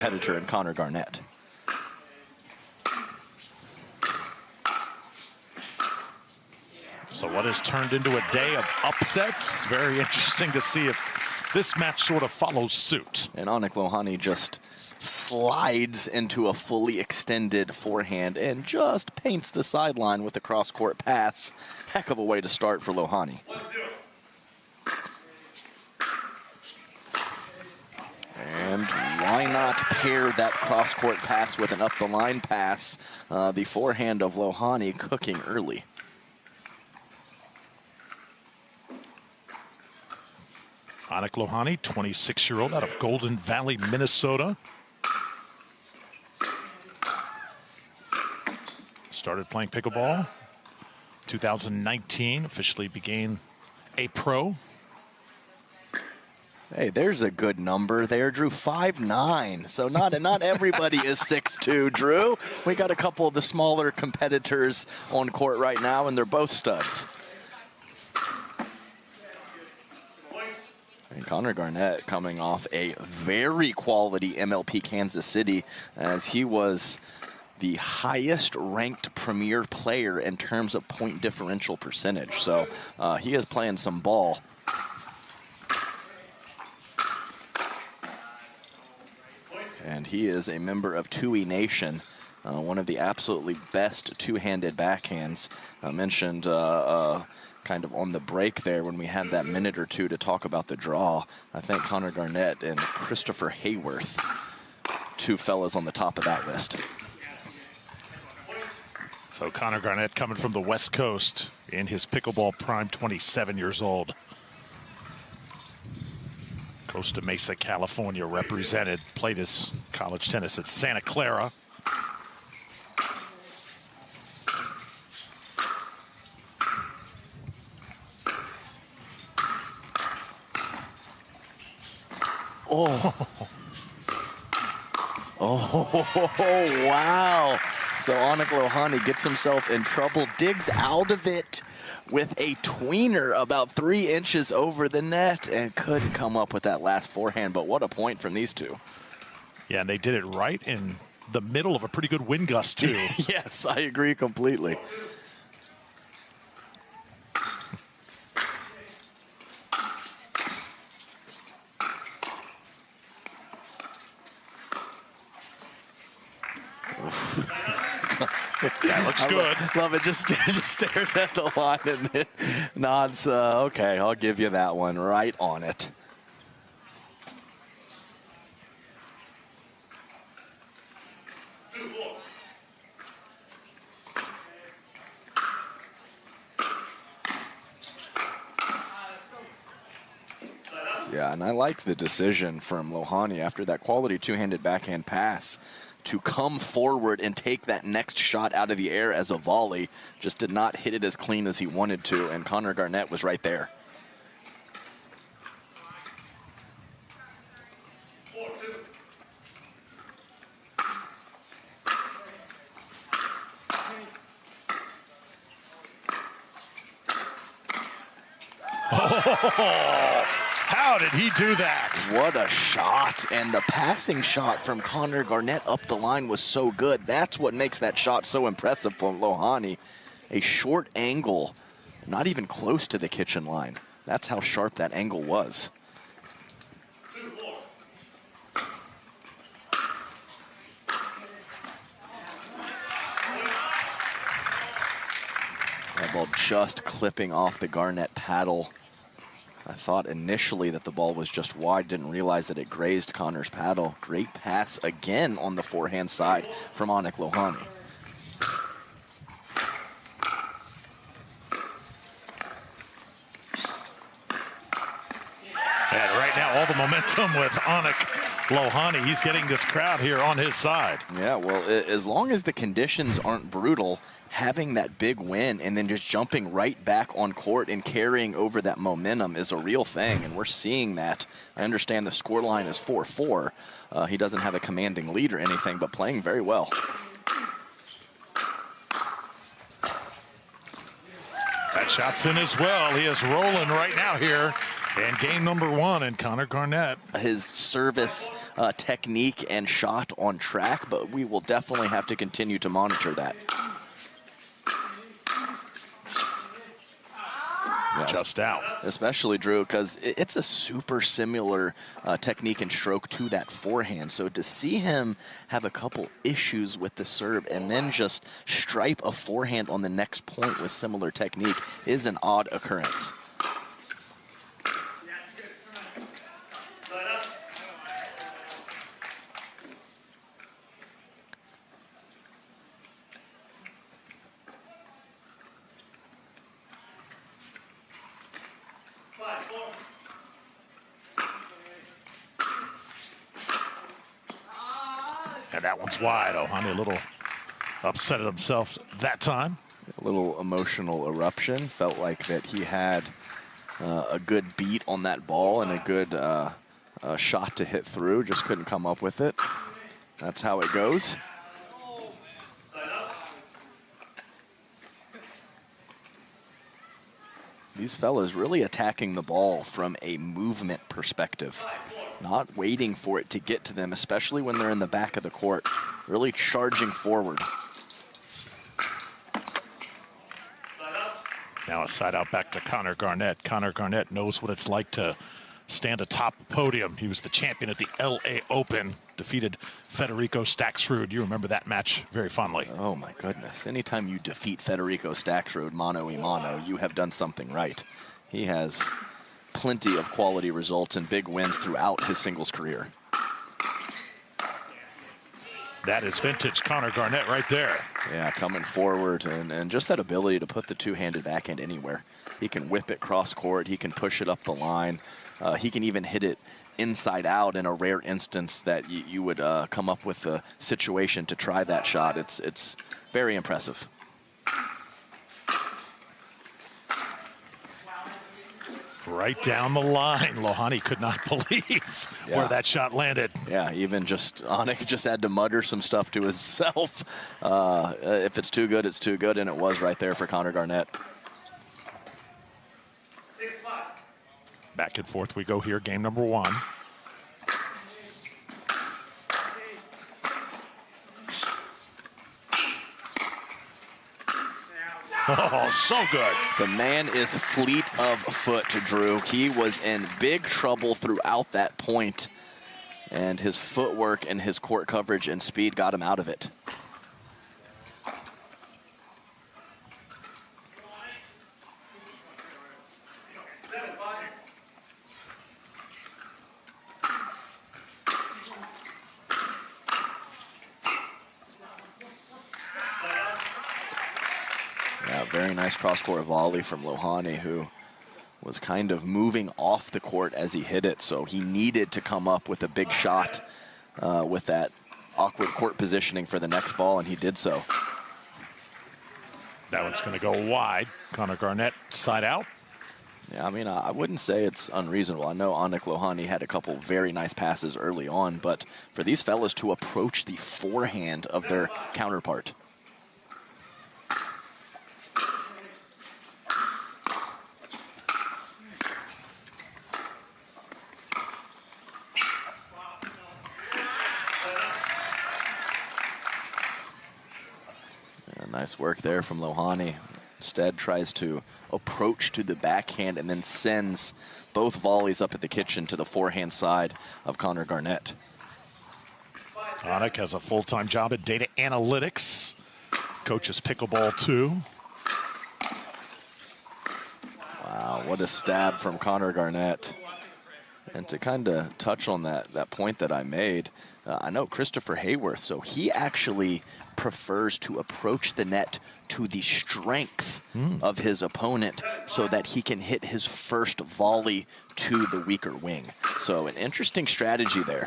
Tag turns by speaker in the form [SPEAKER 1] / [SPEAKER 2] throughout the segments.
[SPEAKER 1] competitor in Connor Garnett.
[SPEAKER 2] So what has turned into a day of upsets? Very interesting to see if this match sort of follows suit.
[SPEAKER 1] And Aanik Lohani just slides into a fully extended forehand and just paints the sideline with a cross-court pass. Heck of a way to start for Lohani. And why not pair that cross-court pass with an up-the-line pass? The forehand of Lohani cooking early.
[SPEAKER 2] Aanik Lohani, 26-year-old out of Golden Valley, Minnesota. Started playing pickleball 2019, officially became a pro.
[SPEAKER 1] Hey, there's a good number there, Drew. 5'9". So not everybody is 6'2", Drew. We got a couple of the smaller competitors on court right now, and they're both studs. And Connor Garnett coming off a very quality MLP Kansas City, as he was the highest ranked premier player in terms of point differential percentage. So he is playing some ball. And he is a member of 2E Nation, one of the absolutely best two-handed backhands. I mentioned kind of on the break there when we had that minute or two to talk about the draw. I think Connor Garnett and Christopher Hayworth, two fellas on the top of that list.
[SPEAKER 2] So Connor Garnett coming from the West Coast in his pickleball prime, 27 years old. Costa Mesa, California represented, played his college tennis at Santa Clara.
[SPEAKER 1] Oh. Oh, wow. So Aanik Lohani gets himself in trouble, digs out of it with a tweener about 3 inches over the net, and couldn't come up with that last forehand. But what a point from these two.
[SPEAKER 2] Yeah, and they did it right in the middle of a pretty good wind gust, too.
[SPEAKER 1] Yes, I agree completely.
[SPEAKER 2] That looks good.
[SPEAKER 1] Love it. Just stares at the line and then nods. Okay, I'll give you that one. Right on it. Yeah, and I like the decision from Lohani after that quality two-handed backhand pass to come forward and take that next shot out of the air as a volley. Just did not hit it as clean as he wanted to, and Connor Garnett was right there.
[SPEAKER 2] Oh, how did he do that?
[SPEAKER 1] What a shot, and the passing shot from Connor Garnett up the line was so good. That's what makes that shot so impressive from Lohani. A short angle, not even close to the kitchen line. That's how sharp that angle was. That ball just clipping off the Garnett paddle. I thought initially that the ball was just wide, didn't realize that it grazed Connor's paddle. Great pass again on the forehand side from Aanik Lohani.
[SPEAKER 2] And right now, all the momentum with Aanik Lohani. He's getting this crowd here on his side.
[SPEAKER 1] Yeah, well, as long as the conditions aren't brutal, having that big win and then just jumping right back on court and carrying over that momentum is a real thing, and we're seeing that. I understand the scoreline is 4-4. He doesn't have a commanding lead or anything, but playing very well.
[SPEAKER 2] That shot's in as well. He is rolling right now here And game number 1, and Connor Garnett.
[SPEAKER 1] His service technique and shot on track, but we will definitely have to continue to monitor that. Yes.
[SPEAKER 2] Just out.
[SPEAKER 1] Especially, Drew, because it's a super similar technique and stroke to that forehand. So to see him have a couple issues with the serve and then just stripe a forehand on the next point with similar technique is an odd occurrence.
[SPEAKER 2] And that one's wide. Lohani a little upset at himself that time.
[SPEAKER 1] A little emotional eruption. Felt like that he had a good beat on that ball and a good shot to hit through. Just couldn't come up with it. That's how it goes. These fellas really attacking the ball from a movement perspective. Not waiting for it to get to them, especially when they're in the back of the court. Really charging forward.
[SPEAKER 2] Now a side out back to Connor Garnett. Connor Garnett knows what it's like to stand atop the podium. He was the champion at the LA Open, defeated Federico Staksrud. You remember that match very fondly.
[SPEAKER 1] Oh my goodness. Anytime you defeat Federico Staksrud mano-a-mano, you have done something right. He has plenty of quality results and big wins throughout his singles career.
[SPEAKER 2] That is vintage Connor Garnett right there.
[SPEAKER 1] Yeah, coming forward and just that ability to put the two-handed backhand anywhere. He can whip it cross court. He can push it up the line. He can even hit it inside out in a rare instance that you would come up with a situation to try that shot. It's very impressive.
[SPEAKER 2] Right down the line. Lohani could not believe where that shot landed.
[SPEAKER 1] Yeah, even just Aanik just had to mutter some stuff to himself. If it's too good, it's too good, and it was right there for Connor Garnett.
[SPEAKER 2] Back and forth we go here, game number 1. Oh, so good.
[SPEAKER 1] The man is fleet of foot, Drew. He was in big trouble throughout that point, and his footwork and his court coverage and speed got him out of it. Very nice cross-court volley from Lohani, who was kind of moving off the court as he hit it, so he needed to come up with a big shot with that awkward court positioning for the next ball, and he did so.
[SPEAKER 2] That one's going to go wide. Connor Garnett side out.
[SPEAKER 1] Yeah, I mean, I wouldn't say it's unreasonable. I know Aanik Lohani had a couple very nice passes early on, but for these fellas to approach the forehand of their counterpart. Nice work there from Lohani. Instead tries to approach to the backhand and then sends both volleys up at the kitchen to the forehand side of Connor Garnett.
[SPEAKER 2] Aanik has a full-time job at data analytics. Coaches pickleball too.
[SPEAKER 1] Wow, what a stab from Connor Garnett. And to kind of touch on that point that I made, I know Christopher Hayworth, so he actually prefers to approach the net to the strength of his opponent so that he can hit his first volley to the weaker wing. So an interesting strategy there.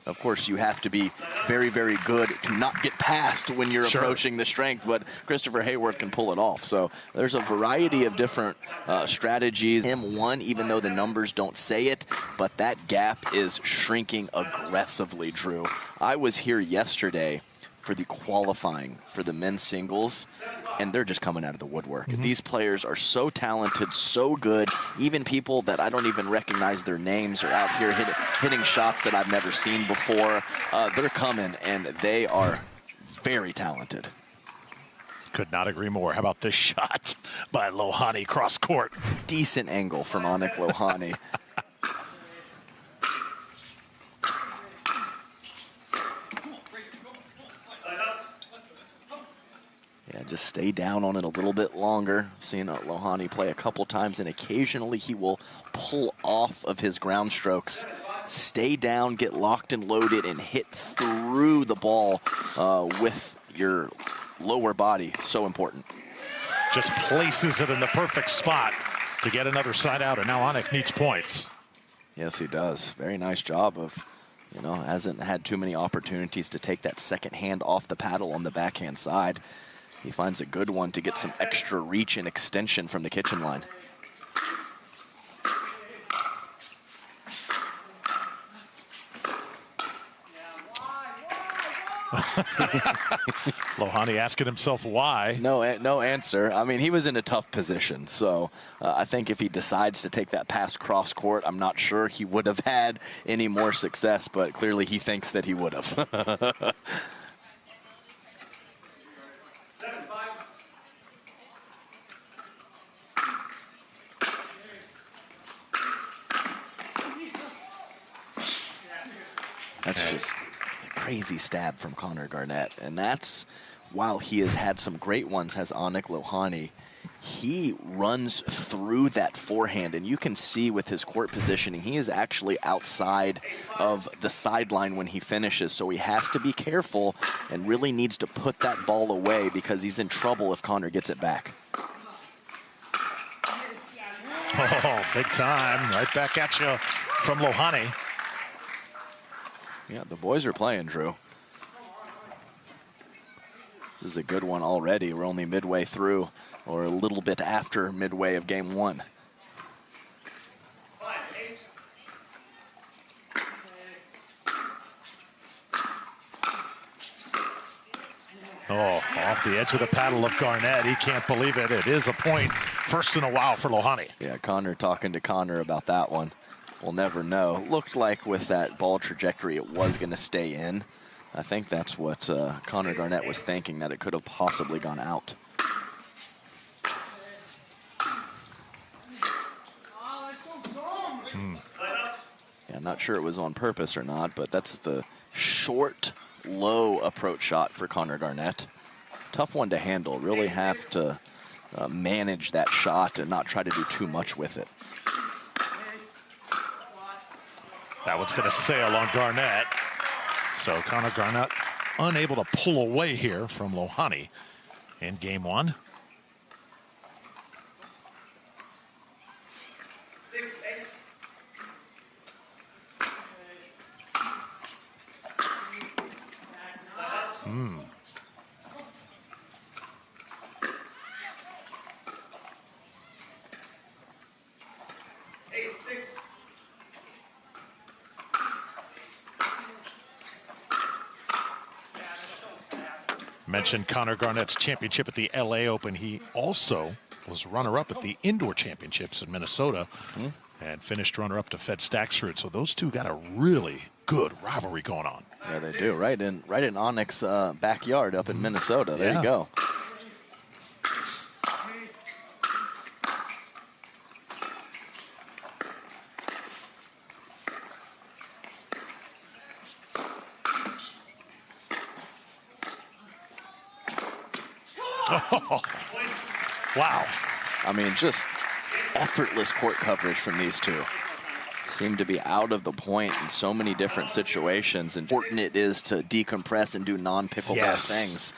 [SPEAKER 1] Of course, you have to be very, very good to not get past when you're approaching the strength, but Christopher Hayworth can pull it off. So there's a variety of different strategies. M1, even though the numbers don't say it, but that gap is shrinking aggressively, Drew. I was here yesterday for the qualifying for the men's singles, and they're just coming out of the woodwork. These players are so talented, so good. Even people that I don't even recognize their names are out here hitting shots that I've never seen before. They're coming, and they are very talented.
[SPEAKER 2] Could not agree more. How about this shot by Lohani cross court?
[SPEAKER 1] Decent angle from Aanik Lohani. Yeah, just stay down on it a little bit longer. I've seen Lohani play a couple times, and occasionally he will pull off of his ground strokes. Stay down, get locked and loaded, and hit through the ball with your lower body. So important.
[SPEAKER 2] Just places it in the perfect spot to get another side out, and now Aanik needs points.
[SPEAKER 1] Yes, he does. Very nice job of, hasn't had too many opportunities to take that second hand off the paddle on the backhand side. He finds a good one to get some extra reach and extension from the kitchen line.
[SPEAKER 2] Lohani asking himself why.
[SPEAKER 1] No answer. I mean, he was in a tough position, so I think if he decides to take that pass cross court, I'm not sure he would have had any more success, but clearly he thinks that he would have. That's just a crazy stab from Connor Garnett. And that's, while he has had some great ones, has Aanik Lohani, he runs through that forehand. And you can see with his court positioning, he is actually outside of the sideline when he finishes. So he has to be careful and really needs to put that ball away because he's in trouble if Connor gets it back.
[SPEAKER 2] Oh, big time. Right back at you from Lohani.
[SPEAKER 1] Yeah, the boys are playing, Drew. This is a good one already. We're only midway through, or a little bit after midway of game one.
[SPEAKER 2] Oh, off the edge of the paddle of Garnett. He can't believe it. It is a point. First in a while for Lohani.
[SPEAKER 1] Yeah, Connor talking to Connor about that one. We'll never know. Looked like with that ball trajectory, it was going to stay in. I think that's what Connor Garnett was thinking, that it could have possibly gone out. Yeah, I'm not sure it was on purpose or not, but that's the short, low approach shot for Connor Garnett. Tough one to handle. Really have to manage that shot and not try to do too much with it.
[SPEAKER 2] That one's going to sail on Garnett. So Connor Garnett unable to pull away here from Lohani in game one. Mentioned Connor Garnett's championship at the LA Open. He also was runner-up at the indoor championships in Minnesota and finished runner-up to Fed Staxford. So those two got a really good rivalry going on.
[SPEAKER 1] Yeah, they do. Right in Aanik's backyard up in Minnesota. There you go.
[SPEAKER 2] Oh, wow.
[SPEAKER 1] I mean, just effortless court coverage from these two. Seem to be out of the point in so many different situations. Important it is to decompress and do non-pickleball things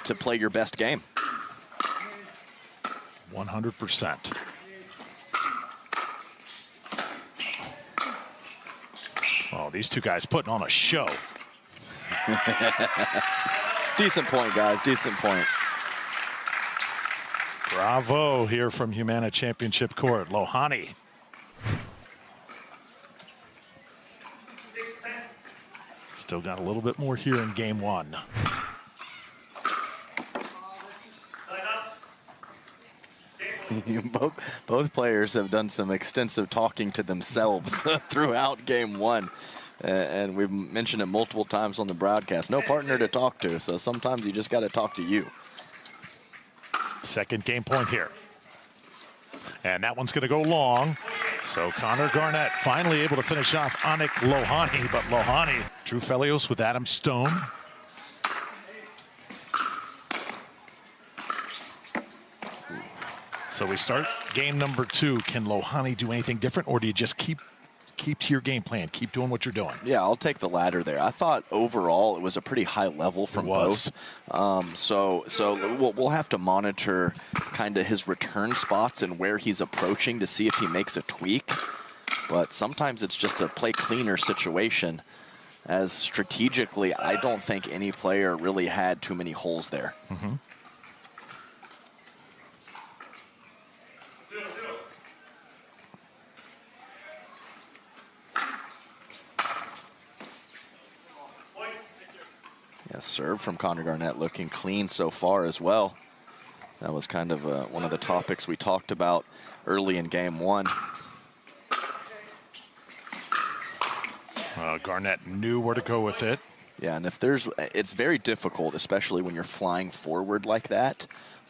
[SPEAKER 1] to play your best game.
[SPEAKER 2] 100%. Oh, these two guys putting on a show.
[SPEAKER 1] Decent point, guys. Decent point.
[SPEAKER 2] Bravo here from Humana Championship Court. Lohani. Still got a little bit more here in game one.
[SPEAKER 1] both players have done some extensive talking to themselves throughout game one. And we've mentioned it multiple times on the broadcast. No partner to talk to, so sometimes you just got to talk to you.
[SPEAKER 2] Second game point here. And that one's going to go long. So Connor Garnett finally able to finish off Aanik Lohani, but Lohani, Drew Felios with Adam Stone. So we start game number 2. Can Lohani do anything different, or do you just keep to your game plan, keep doing what you're doing?
[SPEAKER 1] Yeah, I'll take the latter there. I thought overall it was a pretty high level from both. So we'll have to monitor kind of his return spots and where he's approaching to see if he makes a tweak. But sometimes it's just a play cleaner situation, as strategically I don't think any player really had too many holes there.
[SPEAKER 2] Mm-hmm.
[SPEAKER 1] Yeah, serve from Connor Garnett looking clean so far as well. That was kind of one of the topics we talked about early in game one.
[SPEAKER 2] Garnett knew where to go with it.
[SPEAKER 1] Yeah, and it's very difficult, especially when you're flying forward like that.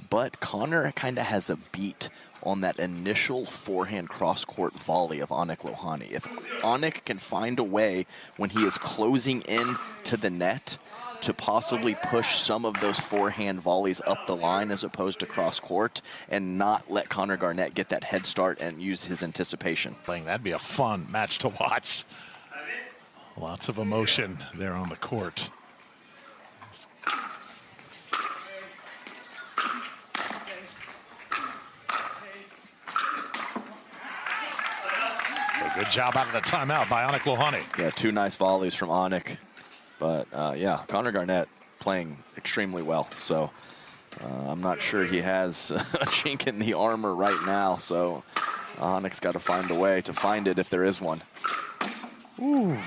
[SPEAKER 1] But Connor kind of has a beat on that initial forehand cross-court volley of Aanik Lohani. If Aanik can find a way when he is closing in to the net to possibly push some of those forehand volleys up the line as opposed to cross-court and not let Connor Garnett get that head start and use his anticipation.
[SPEAKER 2] That'd be a fun match to watch. Lots of emotion there on the court. So good job out of the timeout by Aanik Lohani.
[SPEAKER 1] Yeah, 2 nice volleys from Aanik. But, yeah, Connor Garnett playing extremely well. So I'm not sure he has a chink in the armor right now. So Aanik's got to find a way to find it if there is one. Ooh.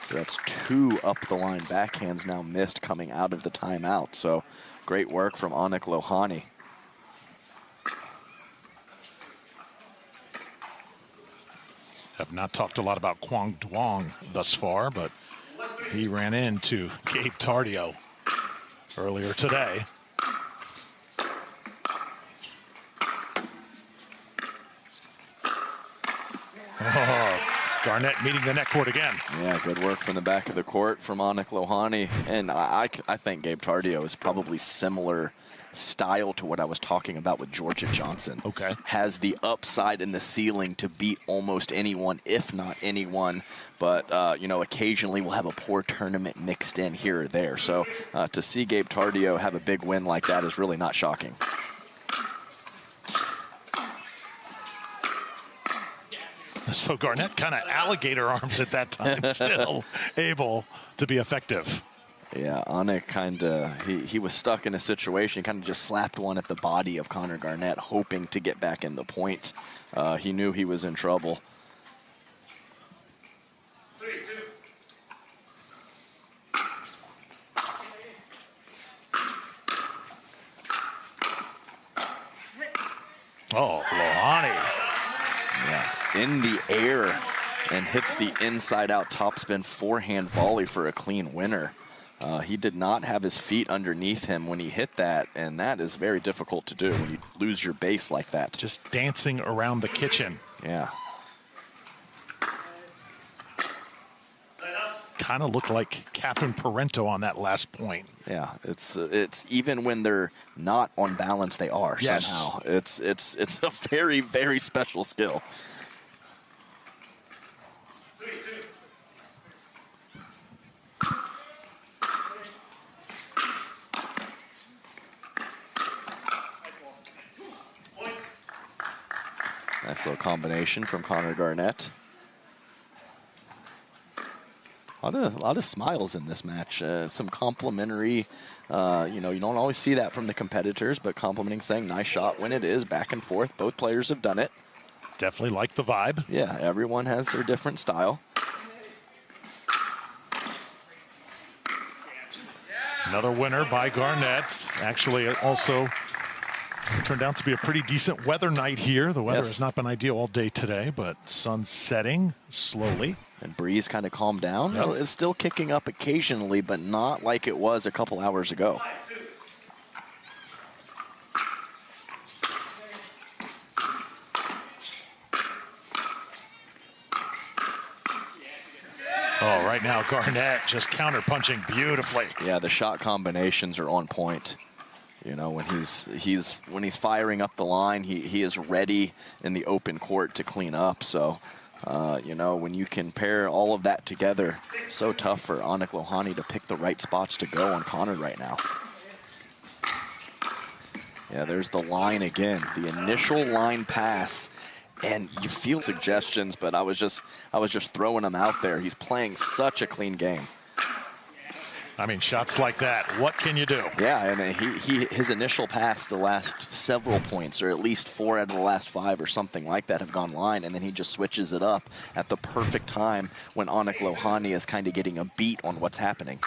[SPEAKER 1] So that's 2 up-the-line backhands now missed coming out of the timeout. So great work from Aanik Lohani.
[SPEAKER 2] Have not talked a lot about Quang Duong thus far, but he ran into Gabe Tardio earlier today. Oh, Garnett meeting the net court again.
[SPEAKER 1] Yeah, good work from the back of the court from Aanik Lohani. And I think Gabe Tardio is probably similar style to what I was talking about with Georgia Johnson.
[SPEAKER 2] Okay.
[SPEAKER 1] Has the upside and the ceiling to beat almost anyone, if not anyone. But, you know, occasionally we'll have a poor tournament mixed in here or there. So to see Gabe Tardio have a big win like that is really not shocking.
[SPEAKER 2] So Garnett kind of alligator arms at that time, still able to be effective.
[SPEAKER 1] Yeah, Aanik kind of, he was stuck in a situation, kind of just slapped one at the body of Connor Garnett, hoping to get back in the point. He knew he was in trouble.
[SPEAKER 2] Oh, Lohani.
[SPEAKER 1] Yeah, in the air and hits the inside-out topspin forehand volley for a clean winner. He did not have his feet underneath him when he hit that, and that is very difficult to do when you lose your base like that.
[SPEAKER 2] Just dancing around the kitchen.
[SPEAKER 1] Yeah.
[SPEAKER 2] Kind of looked like Captain Parento on that last point.
[SPEAKER 1] Yeah, it's even when they're not on balance, they are somehow. It's a very, very special skill. Nice little combination from Connor Garnett. A lot of smiles in this match. Some complimentary, you know, you don't always see that from the competitors, but complimenting, saying nice shot when it is, back and forth. Both players have done it.
[SPEAKER 2] Definitely like the vibe.
[SPEAKER 1] Yeah, everyone has their different style.
[SPEAKER 2] Another winner by Garnett. Actually, also Turned out to be a pretty decent weather night here. The weather
[SPEAKER 1] Yes.
[SPEAKER 2] has not been ideal all day today, but sun setting slowly.
[SPEAKER 1] And breeze kind of calmed down.
[SPEAKER 2] Yep.
[SPEAKER 1] It's still kicking up occasionally, but not like it was a couple hours ago.
[SPEAKER 2] Oh, right now Garnett just counter-punching beautifully.
[SPEAKER 1] Yeah, the shot combinations are on point. You know, when he's firing up the line, he is ready in the open court to clean up. So, you know, when you can pair all of that together, so tough for Aanik Lohani to pick the right spots to go on Connor right now. Yeah, there's the line again, the initial line pass, and you feel suggestions, but I was just throwing them out there. He's playing such a clean game.
[SPEAKER 2] I mean, shots like that, what can you do?
[SPEAKER 1] Yeah, and his initial pass the last several points, or at least 4 out of the last 5 or something like that, have gone line, and then he just switches it up at the perfect time when Aanik Lohani is kind of getting a beat on what's happening.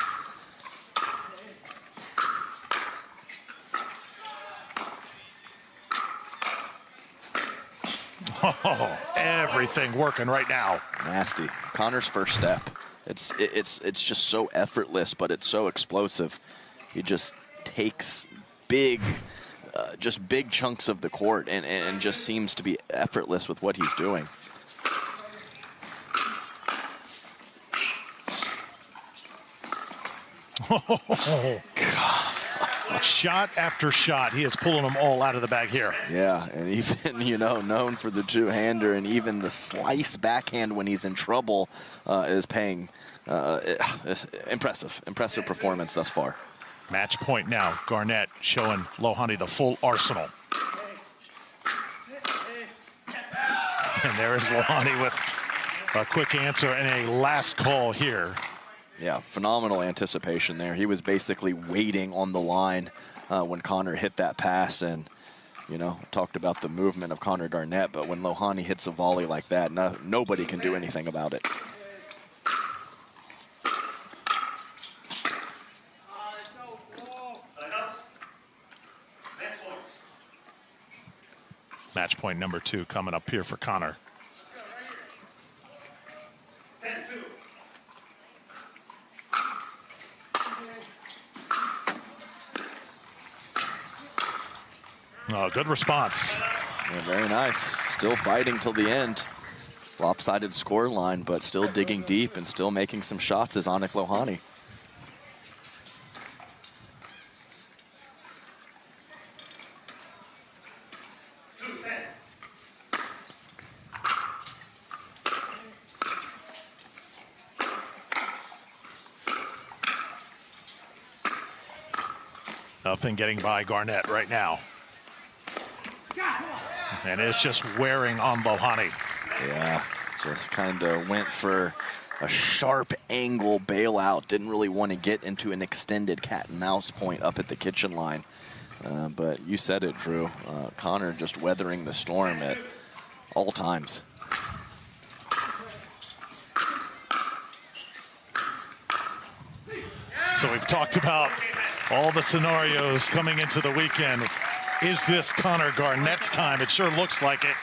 [SPEAKER 2] Oh, everything working right now.
[SPEAKER 1] Nasty. Connor's first step. It's just so effortless, but it's so explosive. He just takes big chunks of the court and just seems to be effortless with what he's doing.
[SPEAKER 2] Oh, shot after shot, he is pulling them all out of the bag here.
[SPEAKER 1] Yeah, and even, you know, known for the two-hander, and even the slice backhand when he's in trouble is paying. Impressive performance thus far.
[SPEAKER 2] Match point now. Garnett showing Lohani the full arsenal. And there is Lohani with a quick answer and a last call here.
[SPEAKER 1] Yeah, phenomenal anticipation there. He was basically waiting on the line when Connor hit that pass, and, you know, talked about the movement of Connor Garnett, but when Lohani hits a volley like that, nobody can do anything about it.
[SPEAKER 2] Match point number 2 coming up here for Connor. Oh, good response.
[SPEAKER 1] Yeah, very nice. Still fighting till the end. Lopsided score line, but still digging deep and still making some shots is Aanik Lohani.
[SPEAKER 2] Nothing getting by Garnett right now. And it's just wearing on Lohani.
[SPEAKER 1] Yeah, just kind of went for a sharp angle bailout. Didn't really want to get into an extended cat and mouse point up at the kitchen line. But you said it, Drew. Connor just weathering the storm at all times.
[SPEAKER 2] So we've talked about all the scenarios coming into the weekend. Is this Connor Garnett's time? It sure looks like it.